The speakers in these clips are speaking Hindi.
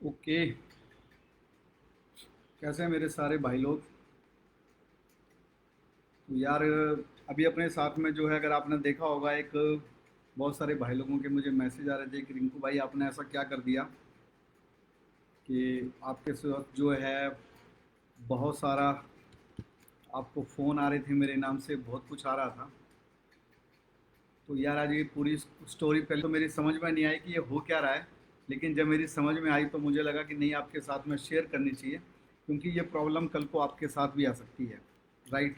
ओके। कैसे हैं मेरे सारे भाई लोग? तो यार, अभी अपने साथ में जो है, अगर आपने देखा होगा, एक बहुत सारे भाई लोगों के मुझे मैसेज आ रहे थे कि रिंकू भाई आपने ऐसा क्या कर दिया कि आपके साथ जो है बहुत सारा आपको फ़ोन आ रहे थे, मेरे नाम से बहुत कुछ आ रहा था। तो यार, आज ये पूरी स्टोरी पहले तो मेरी समझ में नहीं आई कि ये हो क्या रहा है, लेकिन जब मेरी समझ में आई तो मुझे लगा कि नहीं, आपके साथ में शेयर करनी चाहिए, क्योंकि ये प्रॉब्लम कल को आपके साथ भी आ सकती है। राइट।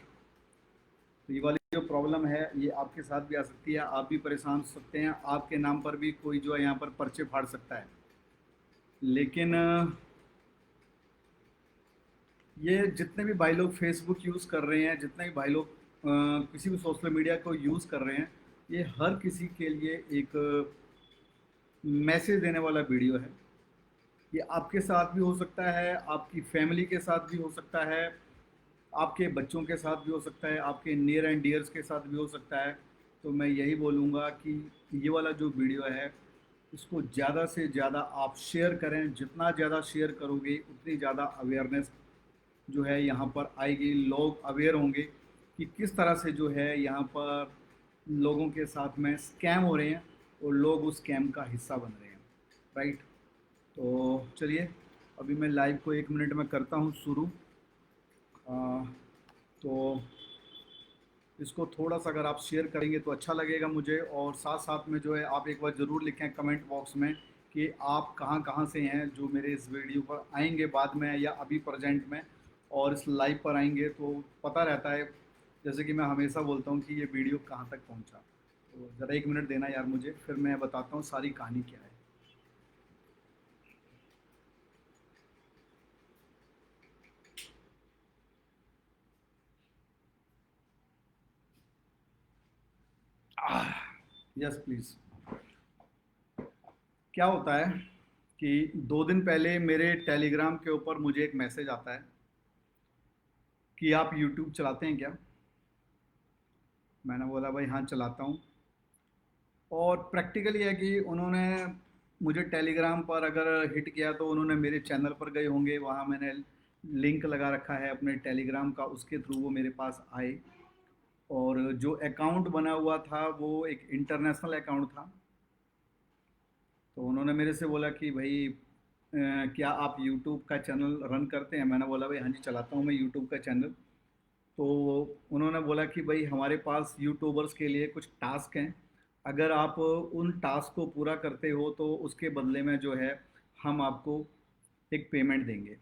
तो ये वाली जो प्रॉब्लम है ये आपके साथ भी आ सकती है, आप भी परेशान हो सकते हैं, आपके नाम पर भी कोई जो है यहाँ पर पर्चे फाड़ सकता है। लेकिन ये जितने भी भाई लोग फेसबुक यूज़ कर रहे हैं, जितने भी भाई लोग किसी भी सोशल मीडिया को यूज़ कर रहे हैं, ये हर किसी के लिए एक मैसेज देने वाला वीडियो है। ये आपके साथ भी हो सकता है, आपकी फैमिली के साथ भी हो सकता है, आपके बच्चों के साथ भी हो सकता है, आपके नियर एंड डियर्स के साथ भी हो सकता है। तो मैं यही बोलूँगा कि ये वाला जो वीडियो है, इसको ज़्यादा से ज़्यादा आप शेयर करें। जितना ज़्यादा शेयर करोगे उतनी ज़्यादा अवेयरनेस जो है यहाँ पर आएगी, लोग अवेयर होंगे कि किस तरह से जो है यहाँ पर लोगों के साथ में स्कैम हो रहे हैं और लोग उस स्कैम का हिस्सा बन रहे हैं। राइट। तो चलिए, अभी मैं लाइव को 1 मिनट में करता हूँ शुरू। तो इसको थोड़ा सा अगर आप शेयर करेंगे तो अच्छा लगेगा मुझे, और साथ साथ में जो है आप एक बार ज़रूर लिखें कमेंट बॉक्स में कि आप कहाँ कहाँ से हैं, जो मेरे इस वीडियो पर आएंगे बाद में या अभी प्रेजेंट में, और इस लाइव पर आएंगे तो पता रहता है। जैसे कि मैं हमेशा बोलता हूँ कि ये वीडियो कहाँ तक पहुँचा। तो ज़रा 1 मिनट देना यार मुझे, फिर मैं बताता हूँ सारी कहानी क्या है। Yes please. क्या होता है कि 2 दिन पहले मेरे टेलीग्राम के ऊपर मुझे एक मैसेज आता है कि आप यूट्यूब चलाते हैं क्या? मैंने बोला भाई हाँ चलाता हूँ। और प्रैक्टिकली है कि उन्होंने मुझे टेलीग्राम पर अगर हिट किया तो उन्होंने मेरे चैनल पर गए होंगे, वहाँ मैंने लिंक लगा रखा है अपने टेलीग्राम का, उसके थ्रू वो मेरे पास आए। और जो अकाउंट बना हुआ था वो एक इंटरनेशनल अकाउंट था। तो उन्होंने मेरे से बोला कि भाई क्या आप यूट्यूब का चैनल रन करते हैं? मैंने बोला भाई हाँ जी चलाता हूँ मैं यूट्यूब का चैनल। तो उन्होंने बोला कि भाई हमारे पास यूट्यूबर्स के लिए कुछ टास्क हैं, अगर आप उन टास्क को पूरा करते हो तो उसके बदले में जो है हम आपको एक पेमेंट देंगे।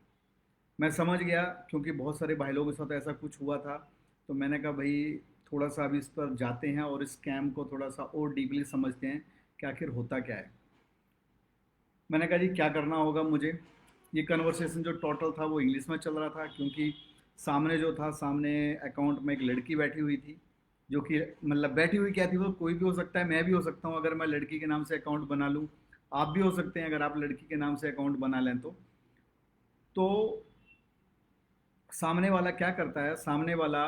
मैं समझ गया, क्योंकि बहुत सारे भाई लोगों के साथ ऐसा कुछ हुआ था। तो मैंने कहा भाई थोड़ा सा अभी इस पर जाते हैं और इस स्कैम को थोड़ा सा और डीपली समझते हैं कि आखिर होता क्या है। मैंने कहा जी क्या करना होगा मुझे। ये कन्वर्सेशन जो टोटल था वो इंग्लिश में चल रहा था, क्योंकि सामने जो था, सामने अकाउंट में एक लड़की बैठी हुई थी, जो कि मतलब बैठी हुई क्या थी, वो कोई भी हो सकता है, मैं भी हो सकता हूँ अगर मैं लड़की के नाम से अकाउंट बना लूँ। आप भी हो सकते हैं अगर आप लड़की के नाम से अकाउंट बना लें तो सामने वाला क्या करता है, सामने वाला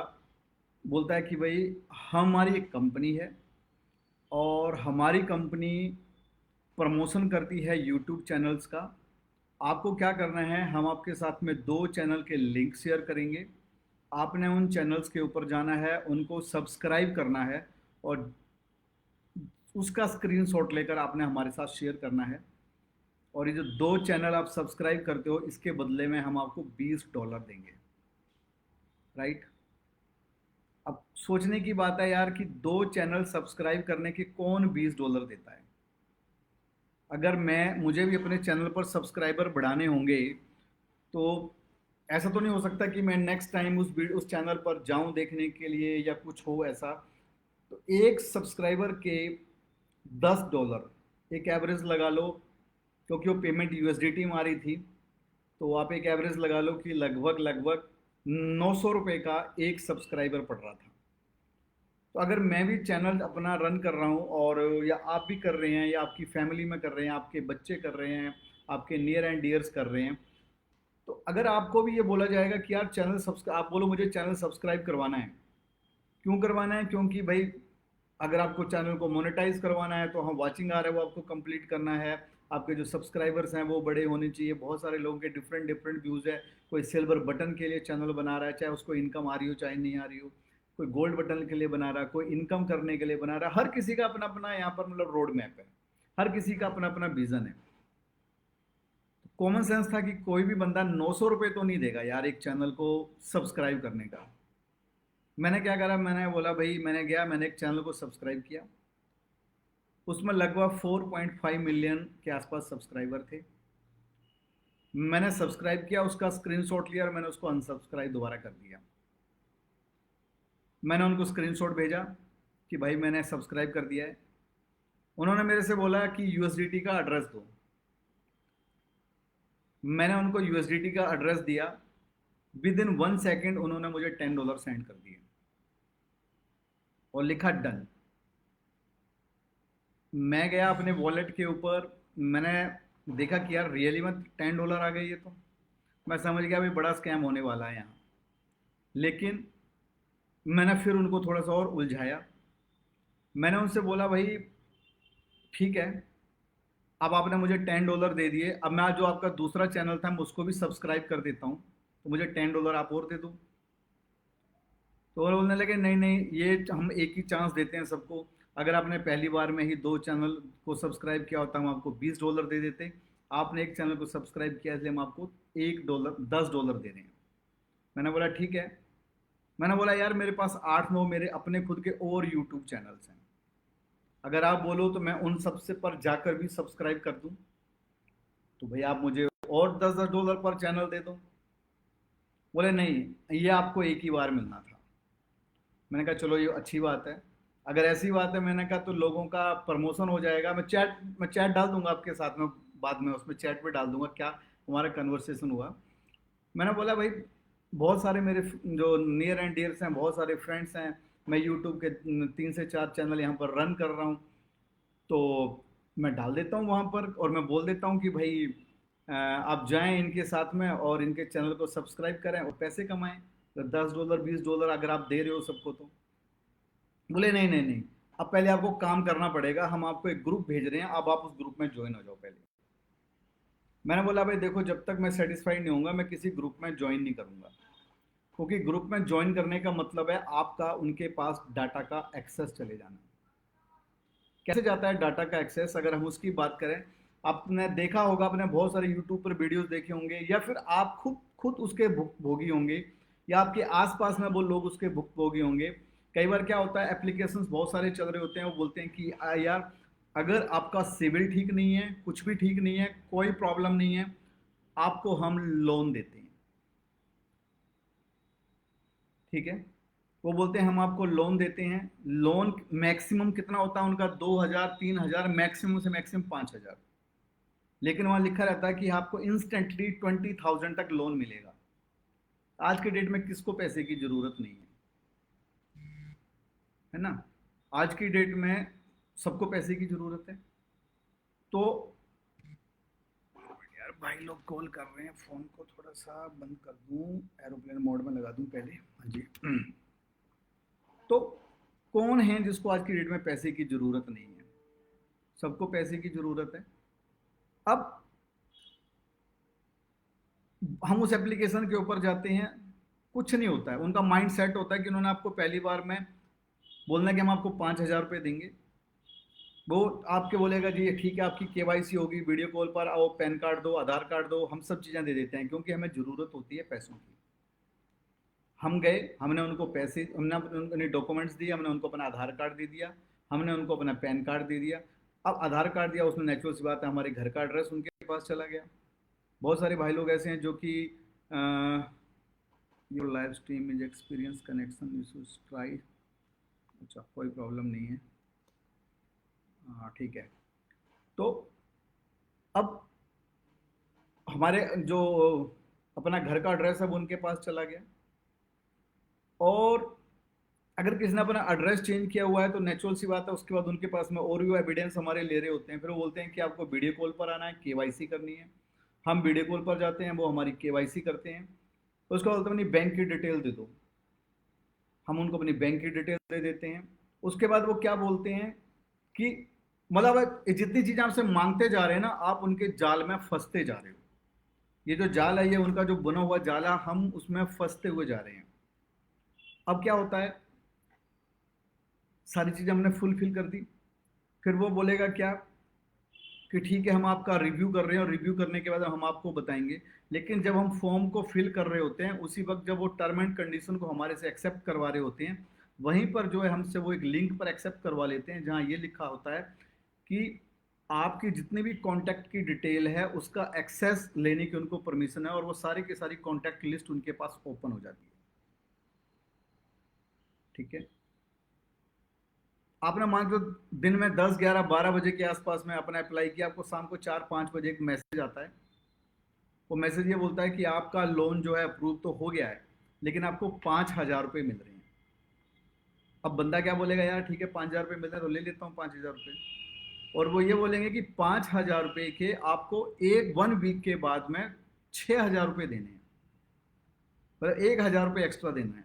बोलता है कि भाई हमारी एक कंपनी है और हमारी कंपनी प्रमोशन करती है यूट्यूब चैनल्स का। आपको क्या करना है, हम आपके साथ में 2 चैनल के लिंक शेयर करेंगे। आपने उन चैनल्स के ऊपर जाना है, उनको सब्सक्राइब करना है, और उसका स्क्रीनशॉट लेकर आपने हमारे साथ शेयर करना है। और ये जो 2 चैनल आप सब्सक्राइब करते हो, इसके बदले में हम आपको $20 देंगे। राइट। अब सोचने की बात है यार कि 2 चैनल सब्सक्राइब करने के कौन $20 देता है? अगर मैं मुझे भी अपने चैनल पर सब्सक्राइबर बढ़ाने होंगे तो ऐसा तो नहीं हो सकता कि मैं नेक्स्ट टाइम उस चैनल पर जाऊं देखने के लिए या कुछ हो ऐसा। तो एक सब्सक्राइबर के $10 एक एवरेज लगा लो, क्योंकि वो पेमेंट यूएसडीटी में आ रही थी। तो आप एक एवरेज लगा लो कि लगभग लगभग ₹900 का एक सब्सक्राइबर पड़ रहा था। तो अगर मैं भी चैनल अपना रन कर रहा हूँ, और या आप भी कर रहे हैं, या आपकी फैमिली में कर रहे हैं, आपके बच्चे कर रहे हैं, आपके नियर एंड डियर्स कर रहे हैं, तो अगर आपको भी ये बोला जाएगा कि यार चैनल सब्सक्राइब, आप बोलो मुझे चैनल सब्सक्राइब करवाना है। क्यों करवाना है? क्योंकि भाई अगर आपको चैनल को मोनेटाइज करवाना है तो हाँ, वाचिंग आ रहा है वो आपको कंप्लीट करना है। आपके जो सब्सक्राइबर्स हैं वो बड़े होने चाहिए। बहुत सारे लोगों के डिफरेंट डिफरेंट व्यूज़ है। कोई सिल्वर बटन के लिए चैनल बना रहा है, चाहे उसको इनकम आ रही हो चाहे नहीं आ रही हो। कोई गोल्ड बटन के लिए बना रहा है, कोई इनकम करने के लिए बना रहा है। हर किसी का अपना अपना यहाँ पर मतलब रोड मैप है, हर किसी का अपना अपना विजन है। कॉमन सेंस था कि कोई भी बंदा 900 रुपये तो नहीं देगा यार एक चैनल को सब्सक्राइब करने का। मैंने क्या करा, मैंने बोला भाई, मैंने गया, मैंने एक चैनल को सब्सक्राइब किया। उसमें लगभग 4.5 मिलियन के आसपास सब्सक्राइबर थे। मैंने सब्सक्राइब किया, उसका स्क्रीनशॉट लिया और मैंने उसको अनसब्सक्राइब दोबारा कर दिया। मैंने उनको स्क्रीनशॉट भेजा कि भाई मैंने सब्सक्राइब कर दिया है। उन्होंने मेरे से बोला कि यूएसडीटी का एड्रेस दो। मैंने उनको यूएसडीटी का एड्रेस दिया। विद इन 1 सेकेंड उन्होंने मुझे $10 सेंड कर दिए और लिखा डन। मैं गया अपने वॉलेट के ऊपर, मैंने देखा कि यार रियली में $10 आ गए। ये तो मैं समझ गया भाई बड़ा स्कैम होने वाला है यहाँ। लेकिन मैंने फिर उनको थोड़ा सा और उलझाया। मैंने उनसे बोला भाई ठीक है, अब आपने मुझे $10 दे दिए, अब मैं जो आपका दूसरा चैनल था मैं उसको भी सब्सक्राइब कर देता हूँ, तो मुझे $10 आप और दे दो। तो वो बोलने लगे नहीं नहीं, ये हम एक ही चांस देते हैं सबको। अगर आपने पहली बार में ही 2 चैनल को सब्सक्राइब किया होता हम आपको $20 दे देते। आपने एक चैनल को सब्सक्राइब किया इसलिए हम आपको $1 $10 दे रहे हैं। मैंने बोला ठीक है। मैंने बोला यार मेरे पास 8-9 मेरे अपने खुद के और यूट्यूब चैनल्स हैं, अगर आप बोलो तो मैं उन सबसे पर जाकर भी सब्सक्राइब कर दूं, तो भाई आप मुझे और $10 पर चैनल दे दो। बोले नहीं, ये आपको एक ही बार मिलना था। मैंने कहा चलो ये अच्छी बात है। अगर ऐसी बात है, मैंने कहा तो लोगों का प्रमोशन हो जाएगा। मैं चैट डाल दूंगा आपके साथ में, बाद में उसमें चैट पे डाल दूंगा क्या हमारा कन्वर्सेशन हुआ। मैंने बोला भाई बहुत सारे मेरे जो नियर एंड डियर्स हैं, बहुत सारे फ्रेंड्स हैं, मैं यूट्यूब के 3 से 4 चैनल यहाँ पर रन कर रहा हूँ, तो मैं डाल देता हूँ वहाँ पर और मैं बोल देता हूँ कि भाई आप जाएं इनके साथ में और इनके चैनल को सब्सक्राइब करें और पैसे कमाएं। तो $10 $20 अगर आप दे रहे हो सबको तो। बोले नहीं नहीं नहीं, अब पहले आपको काम करना पड़ेगा, हम आपको एक ग्रुप भेज रहे हैं, अब आप उस ग्रुप में ज्वाइन हो जाओ पहले। मैंने बोला भाई देखो, जब तक मैं सेटिस्फाइड नहीं होऊंगा मैं किसी ग्रुप में ज्वाइन नहीं करूंगा, क्योंकि ग्रुप में ज्वाइन करने का मतलब है आपका उनके पास डाटा का एक्सेस चले जाना। कैसे जाता है डाटा का एक्सेस, अगर हम उसकी बात करें, आपने देखा होगा, आपने बहुत सारे यूट्यूब पर वीडियोस देखे होंगे, या फिर आप खुद खुद उसके भोगी होंगे, या आपके आसपास में वो लोग उसके भोगी होंगे। कई बार क्या होता है, एप्लीकेशंस बहुत सारे चल रहे होते हैं, वो बोलते हैं कि यार अगर आपका सिविल ठीक नहीं है, कुछ भी ठीक नहीं है, कोई प्रॉब्लम नहीं है, आपको हम लोन देते हैं। ठीक है, वो बोलते हैं हम आपको लोन देते हैं। लोन मैक्सिमम कितना होता है उनका, 2,000 3,000, मैक्सिमम से मैक्सिमम 5,000। लेकिन वहां लिखा रहता है कि आपको इंस्टेंटली 20,000 तक लोन मिलेगा। आज के डेट में किसको पैसे की जरूरत नहीं है ना। आज की डेट में सबको पैसे की जरूरत है। तो यार भाई लोग कॉल कर रहे हैं, फोन को थोड़ा सा बंद कर दूं, एरोप्लेन मोड में लगा दूं पहले। हाँ जी। तो कौन है जिसको आज की डेट में पैसे की जरूरत नहीं है? सबको पैसे की जरूरत है। अब हम उस एप्लीकेशन के ऊपर जाते हैं, कुछ नहीं होता है, उनका माइंड सेट होता है कि उन्होंने आपको पहली बार में बोलना कि हम आपको 5,000 रुपये देंगे। वो आपके बोलेगा जी ये ठीक है, आपकी केवाईसी होगी, वीडियो कॉल पर आओ, पैन कार्ड दो, आधार कार्ड दो, हम सब चीज़ें दे देते हैं क्योंकि हमें ज़रूरत होती है पैसों की। हम गए, हमने उनको पैसे, हमने अपने डॉक्यूमेंट्स दिए, हमने उनको अपना आधार कार्ड दे दिया, हमने उनको अपना पैन कार्ड दे दिया। अब आधार कार्ड दिया, उसमें नेचुरल सी बात है हमारे घर का एड्रेस उनके पास चला गया। बहुत सारे भाई लोग ऐसे हैं जो कि your live stream is experience connection issues try. अच्छा कोई प्रॉब्लम नहीं है, हाँ ठीक है। तो अब हमारे जो अपना घर का एड्रेस है वो उनके पास चला गया। और अगर किसी ने अपना एड्रेस चेंज किया हुआ है तो नेचुरल सी बात है उसके बाद उनके पास में और भी एविडेंस हमारे ले रहे होते हैं। फिर वो बोलते हैं कि आपको वीडियो कॉल पर आना है, केवाईसी करनी है। हम वीडियो कॉल पर जाते हैं, वो हमारी केवाईसी करते हैं। उसके बाद बोलते हैं अपनी बैंक की डिटेल दे दो, हम उनको अपनी बैंक की डिटेल दे देते हैं। उसके बाद वो क्या बोलते हैं कि मतलब ये जितनी चीजें आपसे मांगते जा रहे हैं ना, आप उनके जाल में फंसते जा रहे हो। ये जो जाल है, ये उनका जो बुना हुआ जाल है, हम उसमें फंसते हुए जा रहे हैं। अब क्या होता है, सारी चीजें हमने फुलफिल कर दी, फिर वो बोलेगा क्या कि ठीक है हम आपका रिव्यू कर रहे हैं और रिव्यू करने के बाद हम आपको बताएंगे। लेकिन जब हम फॉर्म को फिल कर रहे होते हैं, उसी वक्त जब वो टर्म एंड कंडीशन को हमारे से एक्सेप्ट करवा रहे होते हैं, वहीं पर जो है हमसे वो एक लिंक पर एक्सेप्ट करवा लेते हैं जहां ये लिखा होता है कि आपकी जितनी भी कॉन्टैक्ट की डिटेल है उसका एक्सेस लेने की उनको परमिशन है, और वो सारी की सारी कॉन्टैक्ट लिस्ट उनके पास ओपन हो जाती है। ठीक है, आपने मान लो दिन में 10, 11, 12 बजे के आसपास में आपने अप्लाई किया, आपको शाम को 4, 5 बजे एक मैसेज आता है। वो मैसेज ये बोलता है कि आपका लोन जो है अप्रूव तो हो गया है, लेकिन आपको 5,000 रुपये मिल रहे हैं। अब बंदा क्या बोलेगा, यार ठीक है 5,000 रुपये मिल रहे हैं तो ले लेता हूँ 5,000 रुपये। और वो ये बोलेंगे कि 5,000 रुपये के आपको 1 वीक के बाद में 6,000 रुपये देने हैं, मतलब 1,000 रुपये एक्स्ट्रा देना है।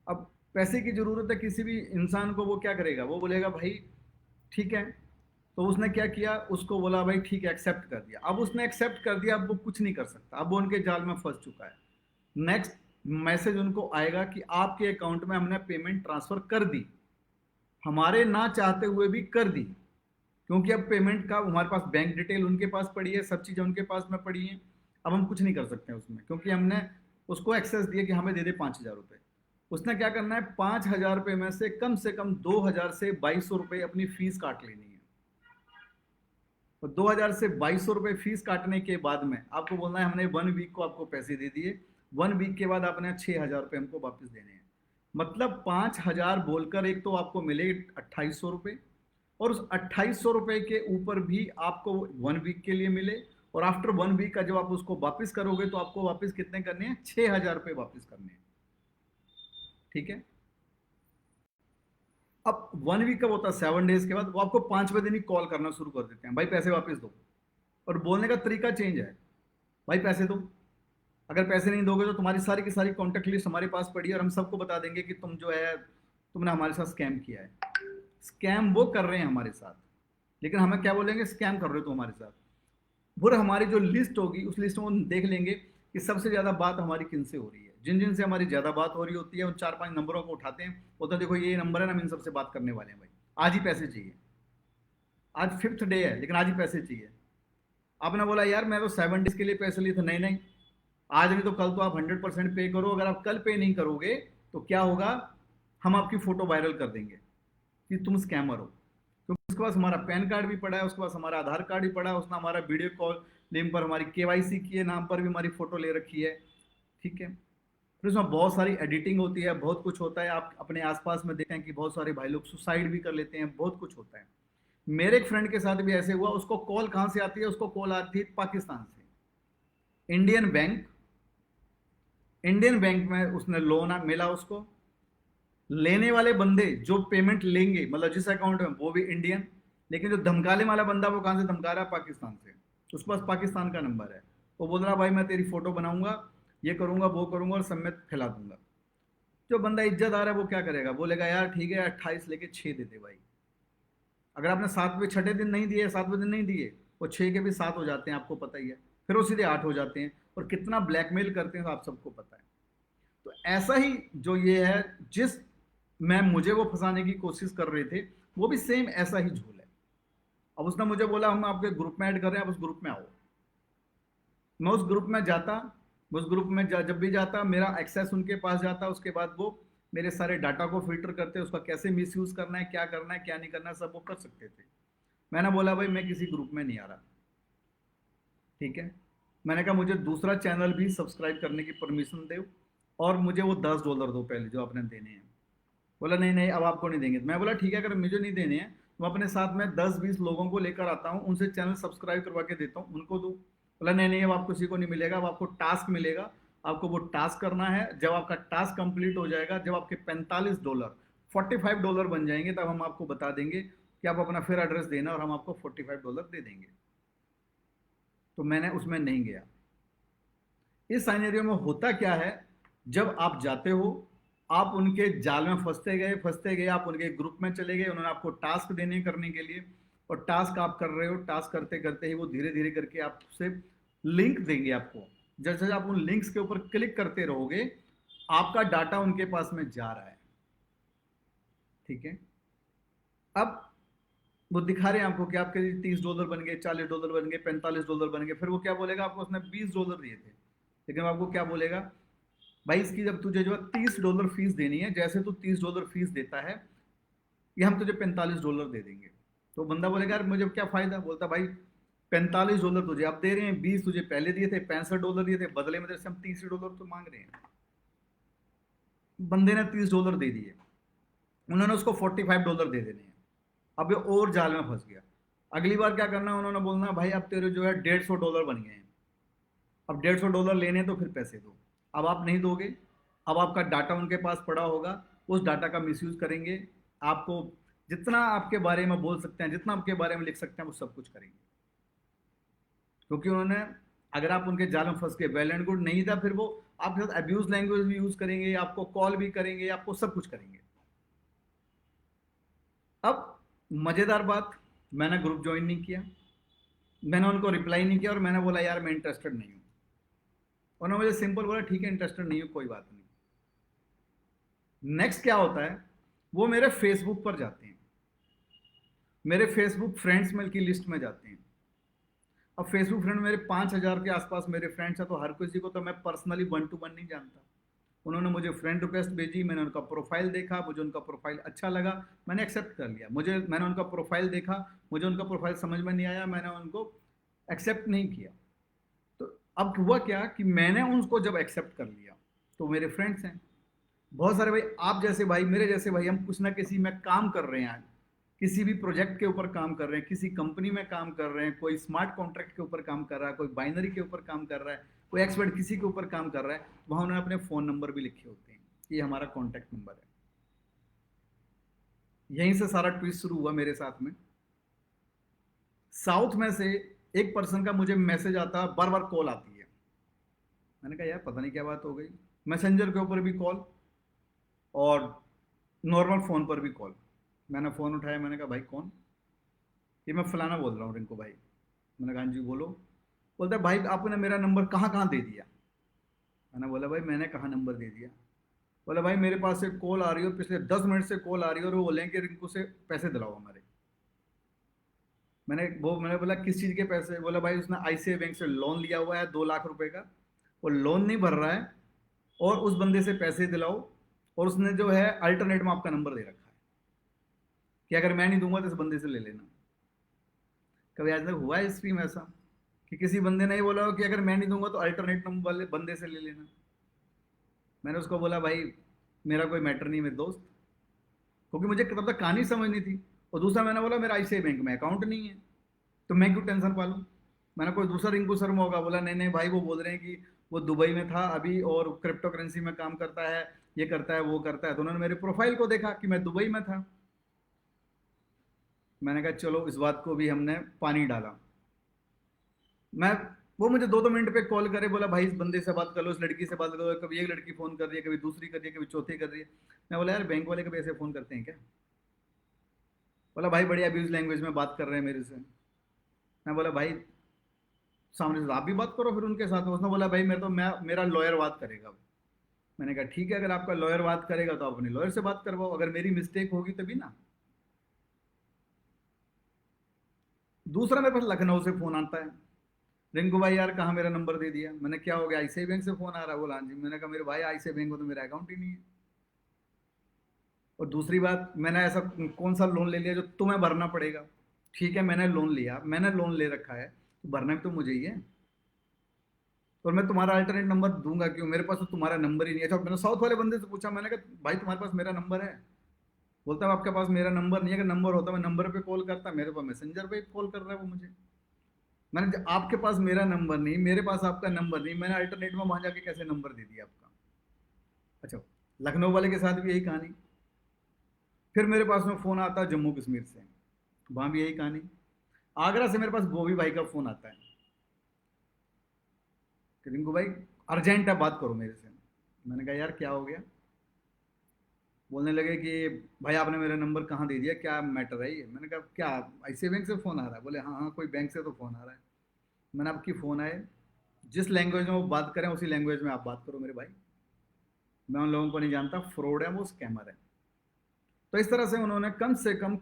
अब पैसे की जरूरत है किसी भी इंसान को, वो क्या करेगा, वो बोलेगा भाई ठीक है। तो उसने क्या किया, उसको बोला भाई ठीक है एक्सेप्ट कर दिया। अब उसने एक्सेप्ट कर दिया, अब वो कुछ नहीं कर सकता, अब वो उनके जाल में फंस चुका है। नेक्स्ट मैसेज उनको आएगा कि आपके अकाउंट में हमने पेमेंट ट्रांसफर कर दी, हमारे ना चाहते हुए भी कर दी, क्योंकि अब पेमेंट का हमारे पास बैंक डिटेल उनके पास पड़ी है, सब चीज़ें उनके पास में पड़ी हैं। अब हम कुछ नहीं कर सकते हैं उसमें, क्योंकि हमने उसको एक्सेस दिया कि हमें दे दे 5,000 रुपये। उसने क्या करना है, 5,000 रुपये में से कम 2,000 से 2,200 रुपये अपनी फीस काट लेनी है। और 2,000 से 2,200 रुपये फीस काटने के बाद में आपको बोलना है हमने 1 वीक को आपको पैसे दे दिए, 1 वीक के बाद आपने 6,000 रुपये हमको वापस देने हैं। मतलब 5,000 बोलकर एक तो आपको मिले 2,800 रुपये, और उस 2,800 रुपये के ऊपर भी आपको 1 वीक के लिए मिले, और आफ्टर 1 वीक का जब आप उसको वापस करोगे तो आपको वापस कितने करने हैं, 6,000 रुपये वापस करने हैं। ठीक है, अब 1 वीक कब होता है, 7 डेज के बाद वो आपको 5वें दिन ही कॉल करना शुरू कर देते हैं, भाई पैसे वापस दो। और बोलने का तरीका चेंज है, भाई पैसे दो, अगर पैसे नहीं दोगे तो तुम्हारी सारी की सारी कॉन्टैक्ट लिस्ट हमारे पास पड़ी है और हम सबको बता देंगे कि तुम जो है तुमने हमारे साथ स्कैम किया है। स्कैम वो कर रहे हैं हमारे साथ, लेकिन हमें क्या बोलेंगे, स्कैम कर रहे हो तो हमारे साथ। फिर हमारी जो लिस्ट होगी उस लिस्ट में वो देख लेंगे कि सबसे ज़्यादा बात हमारी किन से हो रही है। जिन जिन से हमारी ज़्यादा बात हो रही होती है उन 4, 5 नंबरों को उठाते हैं, बोलते हैं देखो ये नंबर है ना, हम इन सबसे बात करने वाले हैं भाई, आज ही पैसे चाहिए। आज 5th डे है लेकिन आज ही पैसे चाहिए। आपने बोला यार मैं तो 7 डेज के लिए पैसे लिए थे, नहीं नहीं आज नहीं तो कल तो आप 100% पे करो, अगर आप कल पे नहीं करोगे तो क्या होगा, हम आपकी फोटो वायरल कर देंगे कि तुम स्कैमर हो। क्योंकि उसके पास हमारा पैन कार्ड भी पड़ा है, उसके पास हमारा आधार कार्ड भी पड़ा है, उसने हमारा वीडियो कॉल नेम पर हमारी केवाईसी किए नाम पर भी हमारी फोटो ले रखी है। ठीक है, फिर उसमें बहुत सारी एडिटिंग होती है, बहुत कुछ होता है। आप अपने आसपास में देखें कि बहुत सारे भाई लोग सुसाइड भी कर लेते हैं, बहुत कुछ होता है। मेरे एक फ्रेंड के साथ भी ऐसे हुआ, उसको कॉल कहाँ से आती है, उसको कॉल आती है पाकिस्तान से, इंडियन बैंक। इंडियन बैंक में उसने लोन मिला उसको, लेने वाले बंदे जो पेमेंट लेंगे मतलब जिस अकाउंट में, वो भी इंडियन, लेकिन जो धमकाने वाला बंदा वो कहाँ से धमका रहा है, पाकिस्तान से। उसके पास पाकिस्तान का नंबर है, वो बोल रहा भाई मैं तेरी फोटो बनाऊंगा, ये करूंगा वो करूंगा और सब में फैला दूंगा। जो बंदा इज्जतदार है वो क्या करेगा, बोलेगा यार ठीक है 28 लेके 6 दे दे भाई। अगर आपने 7वें छठे दिन नहीं दिए, 7वें दिन नहीं दिए, वो 6 के भी 7 हो जाते हैं, आपको पता ही है, फिर वो सीधे 8 हो जाते हैं। और कितना ब्लैकमेल करते हैं तो आप सबको पता है। तो ऐसा ही जो ये है, जिस मैं मुझे वो फंसाने की कोशिश कर रहे थे, वो भी सेम ऐसा ही झोल है। अब उसने मुझे बोला हम आपके ग्रुप में ऐड कर रहे हैं, आप उस ग्रुप में आओ। मैं उस ग्रुप में जाता, उस ग्रुप में जब भी जाता मेरा एक्सेस उनके पास जाता, उसके बाद वो मेरे सारे डाटा को फिल्टर करते, उसका कैसे मिसयूज करना है, क्या नहीं करना है, सब वो कर सकते थे। मैंने बोला भाई मैं किसी ग्रुप में नहीं आ रहा। ठीक है, मैंने कहा मुझे दूसरा चैनल भी सब्सक्राइब करने की परमिशन दो, और मुझे वो $10 दो पहले जो आपने देने हैं। बोला नहीं नहीं अब आपको नहीं देंगे। मैं बोला ठीक है अगर मुझे नहीं देने हैं तो मैं अपने साथ में 10-20 लोगों को लेकर आता हूँ, उनसे चैनल सब्सक्राइब करवा के देता हूँ, उनको दो। बोला नहीं नहीं अब आपको किसी को नहीं मिलेगा, अब आपको टास्क मिलेगा, आपको वो टास्क करना है। जब आपका टास्क कंप्लीट हो जाएगा, जब आपके $45 $45 बन जाएंगे, तब हम आपको बता देंगे कि आप अपना फिर एड्रेस देना और हम आपको $45 दे देंगे। तो मैंने उसमें नहीं गया। इस साइनेरियो में होता क्या है, जब आप जाते हो, आप उनके जाल में फंसते गए, आप उनके ग्रुप में चले गए, उन्होंने आपको टास्क देने करने के लिए, और टास्क आप कर रहे हो, टास्क करते करते ही वो धीरे धीरे करके आपसे लिंक देंगे आपको। जैसे जैसे आप उन लिंक्स के ऊपर क्लिक करते रहोगे, आपका डाटा उनके पास में जा रहा है। ठीक है, अब वो दिखा रहे हैं आपको कि आपके $30 बन गए, $40 बन गए, $45 बन गए। फिर वो क्या बोलेगा आपको, उसने $20 दिए थे, लेकिन वो आपको क्या बोलेगा, भाई इसकी जब तुझे जो है $30 फीस देनी है, जैसे तू $30 फीस देता है, ये हम तुझे $45 दे देंगे। तो बंदा बोलेगा यार मुझे क्या फायदा, बोलता भाई $45 तुझे अब दे रहे हैं, 20 तुझे पहले दिए थे, $65 दिए थे, बदले में तेरे से हम $30 तो मांग रहे हैं। बंदे ने $30 दे दिए, उन्होंने उसको $45 दे देने हैं। अब ये और जाल में फंस गया। अगली बार क्या करना, उन्होंने बोलना भाई अब तेरे जो है $150 बन गए हैं, अब $150 लेने तो फिर पैसे दो। अब आप नहीं दोगे, अब आपका डाटा उनके पास पड़ा होगा, उस डाटा का मिसयूज करेंगे। आपको जितना आपके बारे में बोल सकते हैं, जितना आपके बारे में लिख सकते हैं, वो सब कुछ करेंगे। क्योंकि उन्होंने, अगर आप उनके जाल में फंस के, वेल एंड गुड, नहीं था फिर वो आपके साथ अब्यूज लैंग्वेज भी यूज करेंगे, आपको कॉल भी करेंगे, आपको सब कुछ करेंगे। अब मजेदार बात, मैंने ग्रुप ज्वाइन नहीं किया, मैंने उनको रिप्लाई नहीं किया, और मैंने बोला यार मैं इंटरेस्टेड नहीं हूं। उन्होंने मुझे सिंपल बोला ठीक है इंटरेस्टेड नहीं हूं, कोई बात नहीं। नेक्स्ट क्या होता है, वो मेरे फेसबुक पर जाते हैं, मेरे फेसबुक फ्रेंड्स में की लिस्ट में जाते हैं। अब फेसबुक फ्रेंड मेरे 5,000 के आसपास मेरे फ्रेंड्स हैं, तो हर किसी को तो मैं पर्सनली 1 to 1 नहीं जानता। उन्होंने मुझे फ्रेंड रिक्वेस्ट भेजी, मैंने उनका प्रोफाइल देखा, मुझे उनका प्रोफाइल अच्छा लगा, मैंने एक्सेप्ट कर लिया। मैंने उनका प्रोफाइल देखा, मुझे उनका प्रोफाइल समझ में नहीं आया, मैंने उनको एक्सेप्ट नहीं किया। तो अब हुआ क्या कि मैंने उनको जब एक्सेप्ट कर लिया, तो मेरे फ्रेंड्स हैं बहुत सारे भाई, आप जैसे भाई, मेरे जैसे भाई, हम कुछ ना किसी में काम कर रहे हैं, किसी भी प्रोजेक्ट के ऊपर काम कर रहे हैं, किसी कंपनी में काम कर रहे हैं, कोई स्मार्ट कॉन्ट्रैक्ट के ऊपर काम कर रहा है, कोई बाइनरी के ऊपर काम कर रहा है, कोई एक्सपर्ट किसी के ऊपर काम कर रहा है, वहां उन्होंने अपने फोन नंबर भी लिखे होते हैं कि ये हमारा कॉन्टैक्ट नंबर है। यहीं से सारा ट्विस्ट शुरू हुआ मेरे साथ में। साउथ में से एक पर्सन का मुझे मैसेज आता, बार बार कॉल आती है। मैंने कहा यार पता नहीं क्या बात हो गई, मैसेंजर के ऊपर भी कॉल और नॉर्मल फोन पर भी कॉल। मैंने फ़ोन उठाया, मैंने कहा भाई कौन, ये मैं फलाना बोल रहा हूँ रिंकू भाई। मैंने कहा हाँ जी बोलो। बोलता है भाई आपने मेरा नंबर कहाँ कहाँ दे दिया। मैंने बोला भाई मैंने कहाँ नंबर दे दिया। बोला भाई मेरे पास से कॉल आ रही है, पिछले 10 मिनट से कॉल आ रही है, और वो बोलेंगे रिंकू से पैसे दिलाओ हमारे। मैंने बोला किस चीज़ के पैसे। बोला भाई उसने ICICI बैंक से लोन लिया हुआ है 2 लाख रुपए का, वो लोन नहीं भर रहा है, और उस बंदे से पैसे दिलाओ, और उसने जो है अल्टरनेट में आपका नंबर दे रखा है कि अगर मैं नहीं दूंगा तो इस बंदे से ले लेना। कभी आज तक हुआ है हिस्ट्री में ऐसा कि किसी बंदे ने ही बोला हो कि अगर मैं नहीं दूंगा तो अल्टरनेट नंबर वाले बंदे से ले लेना। मैंने उसको बोला भाई मेरा कोई मैटर नहीं मेरे दोस्त, क्योंकि मुझे तब तक कहानी समझनी थी। और दूसरा मैंने बोला मेरा ICICI बैंक में अकाउंट नहीं है, तो मैं क्यों टेंशन पालूं। मैंने कोई दूसरा रिंकू शर्मा होगा। बोला नहीं नहीं भाई वो बोल रहे हैं कि वो दुबई में था अभी और क्रिप्टो करेंसी में काम करता है, ये करता है वो करता है। तो उन्होंने मेरे प्रोफाइल को देखा कि मैं दुबई में था। मैंने कहा चलो इस बात को भी हमने पानी डाला। मैं वो मुझे 2-2 मिनट पे कॉल करे, बोला भाई इस बंदे से बात कर लो, इस लड़की से बात करो, कभी एक लड़की फोन कर रही है, कभी दूसरी कर रही है, कभी चौथी कर रही है। मैं बोला यार बैंक वाले कभी ऐसे फोन करते हैं क्या। बोला भाई बड़ी अब्यूज लैंग्वेज में बात कर रहे हैं मेरे से। मैं बोला भाई सामने से आप भी बात करो फिर उनके साथ। उसने बोला भाई मेरा लॉयर बात करेगा। मैंने कहा ठीक है, अगर आपका लॉयर बात करेगा तो आप अपने लॉयर से बात करवाओ, अगर मेरी मिस्टेक होगी तभी ना। दूसरा मेरे पास लखनऊ से फोन आता है, रिंकू भाई यार कहाँ मेरा नंबर दे दिया। मैंने क्या हो गया, ICICI बैंक से फोन आ रहा है। बोला हाँ जी। मैंने कहा मेरे भाई ICICI बैंक में तो मेरा अकाउंट ही नहीं है। और दूसरी बात, मैंने ऐसा कौन सा लोन ले लिया जो तुम्हें भरना पड़ेगा। ठीक है मैंने लोन लिया, मैंने लोन ले रखा है, तो भरना भी तो मुझे ही है। और मैं तुम्हारा अल्टरनेट नंबर दूंगा क्यों, मेरे पास तो तुम्हारा नंबर ही नहीं है। अच्छा मैंने साउथ वाले बंदे से पूछा, मैंने कहा भाई तुम्हारे पास मेरा नंबर है। बोलता है आपके पास मेरा नंबर नहीं है, अगर नंबर होता मैं नंबर पे कॉल करता, मेरे पास मैसेंजर पे कॉल कर रहा है वो मुझे। आपके पास मेरा नंबर नहीं, मेरे पास आपका नंबर नहीं, मैंने अल्टरनेट में वहां जाके कैसे नंबर दे दिया आपका। अच्छा लखनऊ वाले के साथ भी यही कहानी। फिर मेरे पास में फ़ोन आता है जम्मू कश्मीर से, वहाँ भी यही कहानी। आगरा से मेरे पास बॉबी भाई का फ़ोन आता है कि रिंकू भाई अर्जेंट है बात करो मेरे से। मैंने कहा यार क्या हो गया। बोलने लगे कि भाई आपने मेरा नंबर कहाँ दे दिया, क्या मैटर है ये? मैंने कहा क्या ऐसे बैंक से फ़ोन आ रहा है? बोले हाँ हाँ कोई बैंक से तो फ़ोन आ रहा है। मैंने आपकी फ़ोन आए, जिस लैंग्वेज में वो बात करें उसी लैंग्वेज में आप बात करो मेरे भाई। मैं उन लोगों को नहीं जानता, फ्रॉड है वो, स्कैमर है। तो इस तरह से उन्होंने कम से कम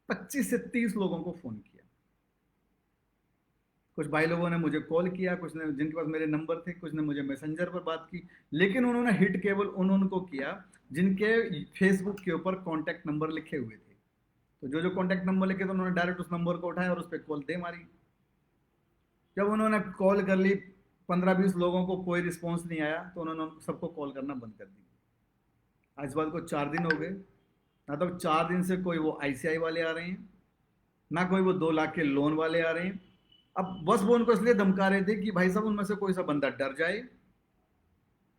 25 से 30 लोगों को फ़ोन किया। कुछ भाई लोगों ने मुझे कॉल किया, कुछ ने जिनके पास मेरे नंबर थे, कुछ ने मुझे मैसेंजर पर बात की। लेकिन उन्होंने हिट केवल उनको किया जिनके फेसबुक के ऊपर कॉन्टैक्ट नंबर लिखे हुए थे। तो जो जो कॉन्टैक्ट नंबर लिखे थे उन्होंने डायरेक्ट उस नंबर को उठाया और उस पर कॉल दे मारी। जब उन्होंने कॉल कर ली, 15-20 लोगों को कोई रिस्पॉन्स नहीं आया, तो उन्होंने सबको कॉल करना बंद कर दिया। आज बात को 4 दिन हो गए, ना तो 4 दिन से कोई वो आईसीआई वाले आ रहे हैं, ना कोई वो 2 लाख के लोन वाले आ रहे हैं। अब बस वो उनको इसलिए धमका रहे थे कि भाई साहब उनमें से कोई सा बंदा डर जाए,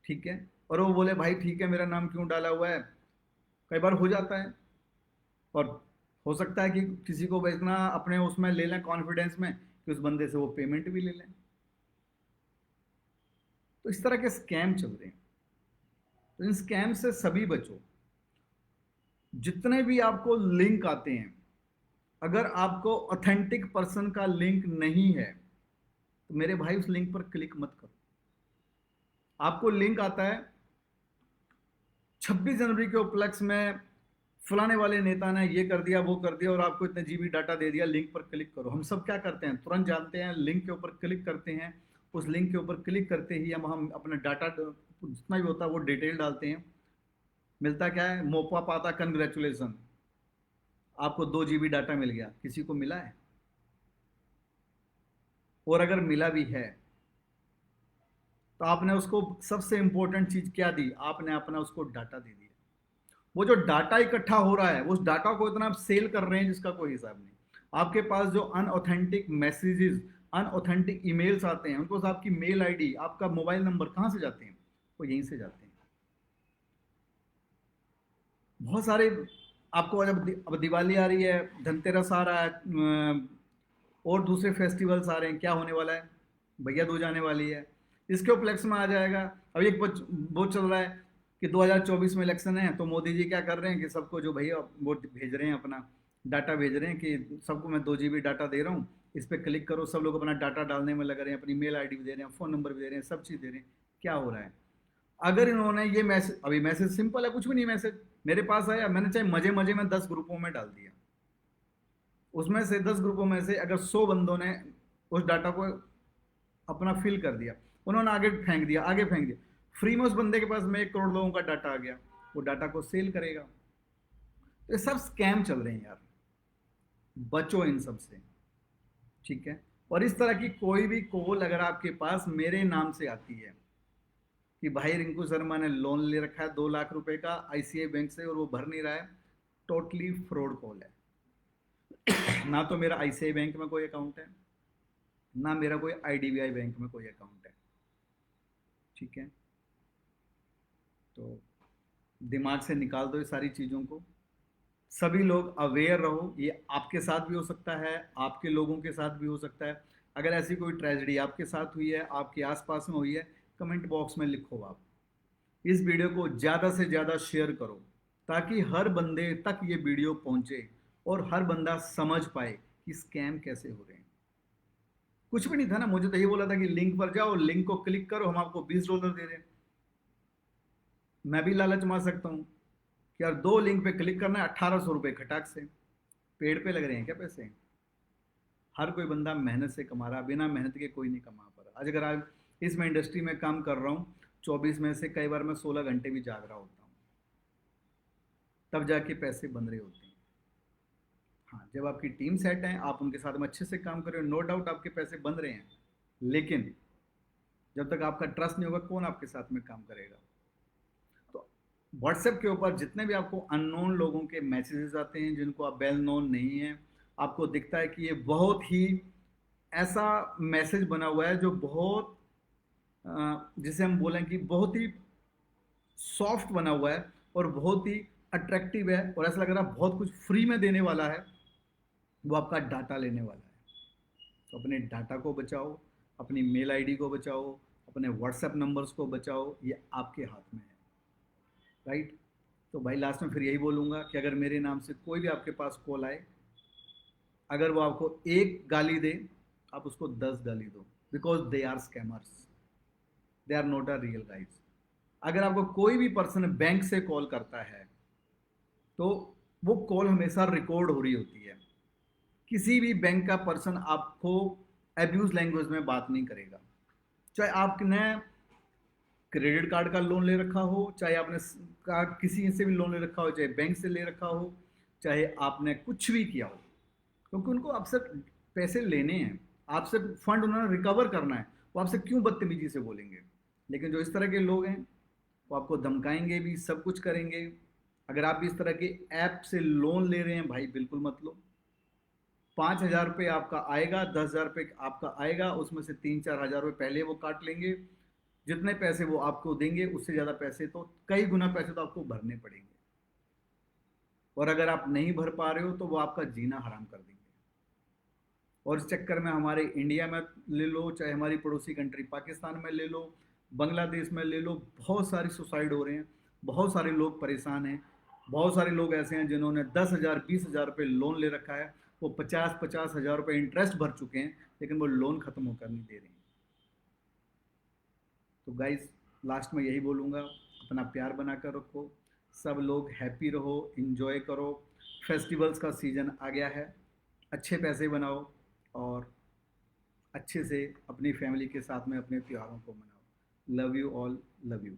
ठीक है, और वो बोले भाई ठीक है मेरा नाम क्यों डाला हुआ है। कई बार हो जाता है, और हो सकता है कि किसी को इतना अपने उसमें ले लें कॉन्फिडेंस में कि उस बंदे से वो पेमेंट भी ले लें। तो इस तरह के स्कैम चल रहे हैं। तो इन स्कैम से सभी बचो। जितने भी आपको लिंक आते हैं, अगर आपको ऑथेंटिक पर्सन का लिंक नहीं है तो मेरे भाई उस लिंक पर क्लिक मत करो। आपको लिंक आता है 26 जनवरी के उपलक्ष्य में फलाने वाले नेता ने ये कर दिया वो कर दिया और आपको इतने जीबी डाटा दे दिया, लिंक पर क्लिक करो। हम सब क्या करते हैं, तुरंत जानते हैं, लिंक के ऊपर क्लिक करते हैं। उस लिंक के ऊपर क्लिक करते ही हम अपना डाटा जितना भी होता है वो डिटेल डालते हैं। मिलता क्या है, मोपा पाता कंग्रेचुलेसन, आपको 2 जीबी डाटा मिल गया। किसी को मिला है? और अगर मिला भी है तो आपने उसको सबसे इंपॉर्टेंट चीज क्या दी, आपने अपना उसको डाटा दे दिया। वो जो डाटा इकट्ठा हो रहा है उस डाटा को इतना आप सेल कर रहे हैं जिसका कोई हिसाब नहीं। आपके पास जो अनऑथेंटिक मैसेजेस, अनऑथेंटिक ईमेल्स आते हैं, उनको आपकी मेल आईडी, आपका मोबाइल नंबर कहाँ से जाते हैं? वो यहीं से जाते हैं। बहुत सारे आपको जब अब दिवाली आ रही है, धनतेरस आ रहा है, और दूसरे फेस्टिवल्स आ रहे हैं, क्या होने वाला है, भैया दूज आने वाली है, इसके उपलक्ष्य में आ जाएगा। अब एक वो चल रहा है कि 2024 में इलेक्शन है, तो मोदी जी क्या कर रहे हैं कि सबको जो भैया वोट भेज रहे हैं, अपना डाटा भेज रहे हैं कि सबको मैं 2 जीबी डाटा दे रहा हूँ, इस पर क्लिक करो। सब लोग अपना डाटा डालने में लग रहे हैं, अपनी मेल आईडी भी दे रहे हैं, फ़ोन नंबर भी दे रहे हैं, सब चीज़ दे रहे हैं। क्या हो रहा है? अगर इन्होंने ये मैसेज, अभी मैसेज सिंपल है, कुछ भी नहीं, मैसेज मेरे पास आया, मैंने चाहे मजे मजे में 10 ग्रुपों में डाल दिया। उसमें से 10 ग्रुपों में से अगर 100 बंदों ने उस डाटा को अपना फिल कर दिया, उन्होंने आगे फेंक दिया, आगे फेंक दिया, फ्री में उस बंदे के पास में 1 करोड़ लोगों का डाटा आ गया, वो डाटा को सेल करेगा। तो ये सब स्कैम चल रहे हैं यार, बचो इन सब से, ठीक है। और इस तरह की कोई भी कॉल अगर आपके पास मेरे नाम से आती है कि भाई रिंकू शर्मा ने लोन ले रखा है 2 लाख रुपए का आईसीआई बैंक से और वो भर नहीं रहा है, टोटली फ्रॉड कॉल है। ना तो मेरा आईसीआई बैंक में कोई अकाउंट है, ना मेरा कोई आईडीबीआई बैंक में कोई अकाउंट है, ठीक है। तो दिमाग से निकाल दो ये सारी चीज़ों को। सभी लोग अवेयर रहो, ये आपके साथ भी हो सकता है, आपके लोगों के साथ भी हो सकता है। अगर ऐसी कोई ट्रेजेडी आपके साथ हुई है, आपके आसपास में हुई है, कमेंट बॉक्स में लिखो आप। इस वीडियो को ज़्यादा से ज़्यादा शेयर करो ताकि हर बंदे तक ये वीडियो पहुंचे और हर बंदा समझ पाए कि स्कैम कैसे हो रहे हैं। कुछ भी नहीं था ना, मुझे तो ये बोला था कि लिंक पर जाओ, लिंक को क्लिक करो, हम आपको $20 दे दें। मैं भी लालच मार सकता हूँ कि यार 2 लिंक पे क्लिक करना है, 1800 रुपये खटाक से। पेड़ पे लग रहे हैं क्या पैसे? हर कोई बंदा मेहनत से कमा रहा है, बिना मेहनत के कोई नहीं कमा पा रहा। आज अगर आज इसमें इंडस्ट्री में काम कर रहा हूँ, 24 में से कई बार मैं 16 घंटे भी जाग रहा होता हूँ, तब जाके पैसे बन रहे होते हैं। हाँ, जब आपकी टीम सेट है, आप उनके साथ में अच्छे से काम कर रहे हो, नो डाउट आपके पैसे बन रहे हैं। लेकिन जब तक आपका ट्रस्ट नहीं होगा, कौन आपके साथ में काम करेगा? तो व्हाट्सएप के ऊपर जितने भी आपको अननोन लोगों के मैसेजेस आते हैं, जिनको आप वेल नोन नहीं है, आपको दिखता है कि ये बहुत ही ऐसा मैसेज बना हुआ है जो बहुत जिसे हम बोलें कि बहुत ही सॉफ्ट बना हुआ है और बहुत ही अट्रैक्टिव है, और ऐसा लग रहा है बहुत कुछ फ्री में देने वाला है, वो आपका डाटा लेने वाला है। तो अपने डाटा को बचाओ, अपनी मेल आईडी को बचाओ, अपने व्हाट्सएप नंबर्स को बचाओ, ये आपके हाथ में है। राइट। तो भाई लास्ट में फिर यही बोलूँगा कि अगर मेरे नाम से कोई भी आपके पास कॉल आए, अगर वो आपको एक गाली दे, आप उसको 10 गाली दो, because they are scammers, they are not a real guys. अगर आपको कोई भी पर्सन बैंक से कॉल करता है, तो वो कॉल हमेशा रिकॉर्ड हो रही होती है। किसी भी बैंक का पर्सन आपको एब्यूज लैंग्वेज में बात नहीं करेगा। चाहे आपने क्रेडिट कार्ड का लोन ले रखा हो, चाहे आपने किसी से भी लोन ले रखा हो, चाहे बैंक से ले रखा हो, चाहे आपने कुछ भी किया हो, क्योंकि उनको आपसे पैसे लेने हैं, आपसे फंड उन्होंने रिकवर करना है। वो आपसे क्यों बदतमीजी से बोलेंगे? लेकिन जो इस तरह के लोग हैं, वो आपको धमकाएंगे भी, सब कुछ करेंगे। अगर आप भी इस तरह के ऐप से लोन ले रहे हैं, भाई बिल्कुल मत लो। 5,000 रुपये आपका आएगा, 10,000 रुपये आपका आएगा, उसमें से 3-4 हज़ार रुपये पहले वो काट लेंगे। जितने पैसे वो आपको देंगे, उससे ज़्यादा पैसे तो, कई गुना पैसे तो आपको भरने पड़ेंगे। और अगर आप नहीं भर पा रहे हो, तो वो आपका जीना हराम कर देंगे। और इस चक्कर में हमारे इंडिया में ले लो, चाहे हमारी पड़ोसी कंट्री पाकिस्तान में ले लो, बांग्लादेश में ले लो, बहुत सारी सुसाइड हो रहे हैं, बहुत सारे लोग परेशान हैं। बहुत सारे लोग ऐसे हैं जिन्होंने 10,000 20,000 रुपये लोन ले रखा है, वो 50-50 हज़ार रुपये इंटरेस्ट भर चुके हैं, लेकिन वो लोन खत्म होकर नहीं दे रहे हैं। तो गाइज, लास्ट में यही बोलूँगा, अपना प्यार बना कर रखो, सब लोग हैप्पी रहो, इंजॉय करो। फेस्टिवल्स का सीज़न आ गया है, अच्छे पैसे बनाओ, और अच्छे से अपनी फैमिली के साथ में अपने त्योहारों को मनाओ। Love you all, love you.